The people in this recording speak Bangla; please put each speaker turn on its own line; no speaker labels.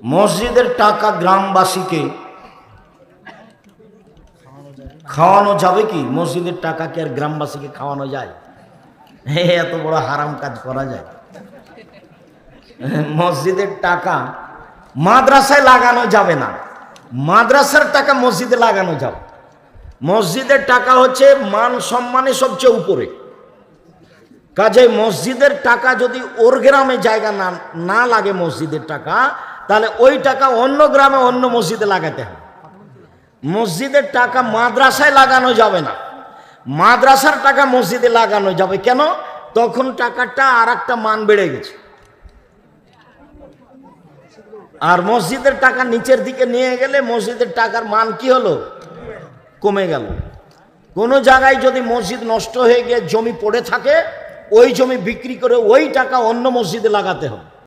মসজিদের টাকা গ্রামবাসীকে খাওয়ানো যাবে কি? মসজিদের টাকা কি আর গ্রামবাসীকে খাওয়ানো যায়? এত বড় হারাম কাজ করা যায়? মসজিদের টাকা মাদ্রাসায় লাগানো যাবে না, মাদ্রাসার টাকা মসজিদে লাগানো যাবে। মসজিদের টাকা হচ্ছে মান সম্মানের সবচেয়ে উপরে। কাজে মসজিদের টাকা যদি ওর গ্রামে জায়গা না লাগে মসজিদের টাকা, তাহলে ওই টাকা অন্য গ্রামে অন্য মসজিদে লাগাতে হবে। মসজিদের টাকা মাদ্রাসায় লাগানো যাবে না, মাদ্রাসার টাকা মসজিদে লাগানো যাবে। কেন? তখন টাকাটা আর একটা মান বেড়ে গেছে। আর মসজিদের টাকা নিচের দিকে নিয়ে গেলে মসজিদের টাকার মান কি হলো? কমে গেল। কোনো জায়গায় যদি মসজিদ নষ্ট হয়ে গিয়ে জমি পড়ে থাকে, ওই জমি বিক্রি করে ওই টাকা অন্য মসজিদে লাগাতে হবে।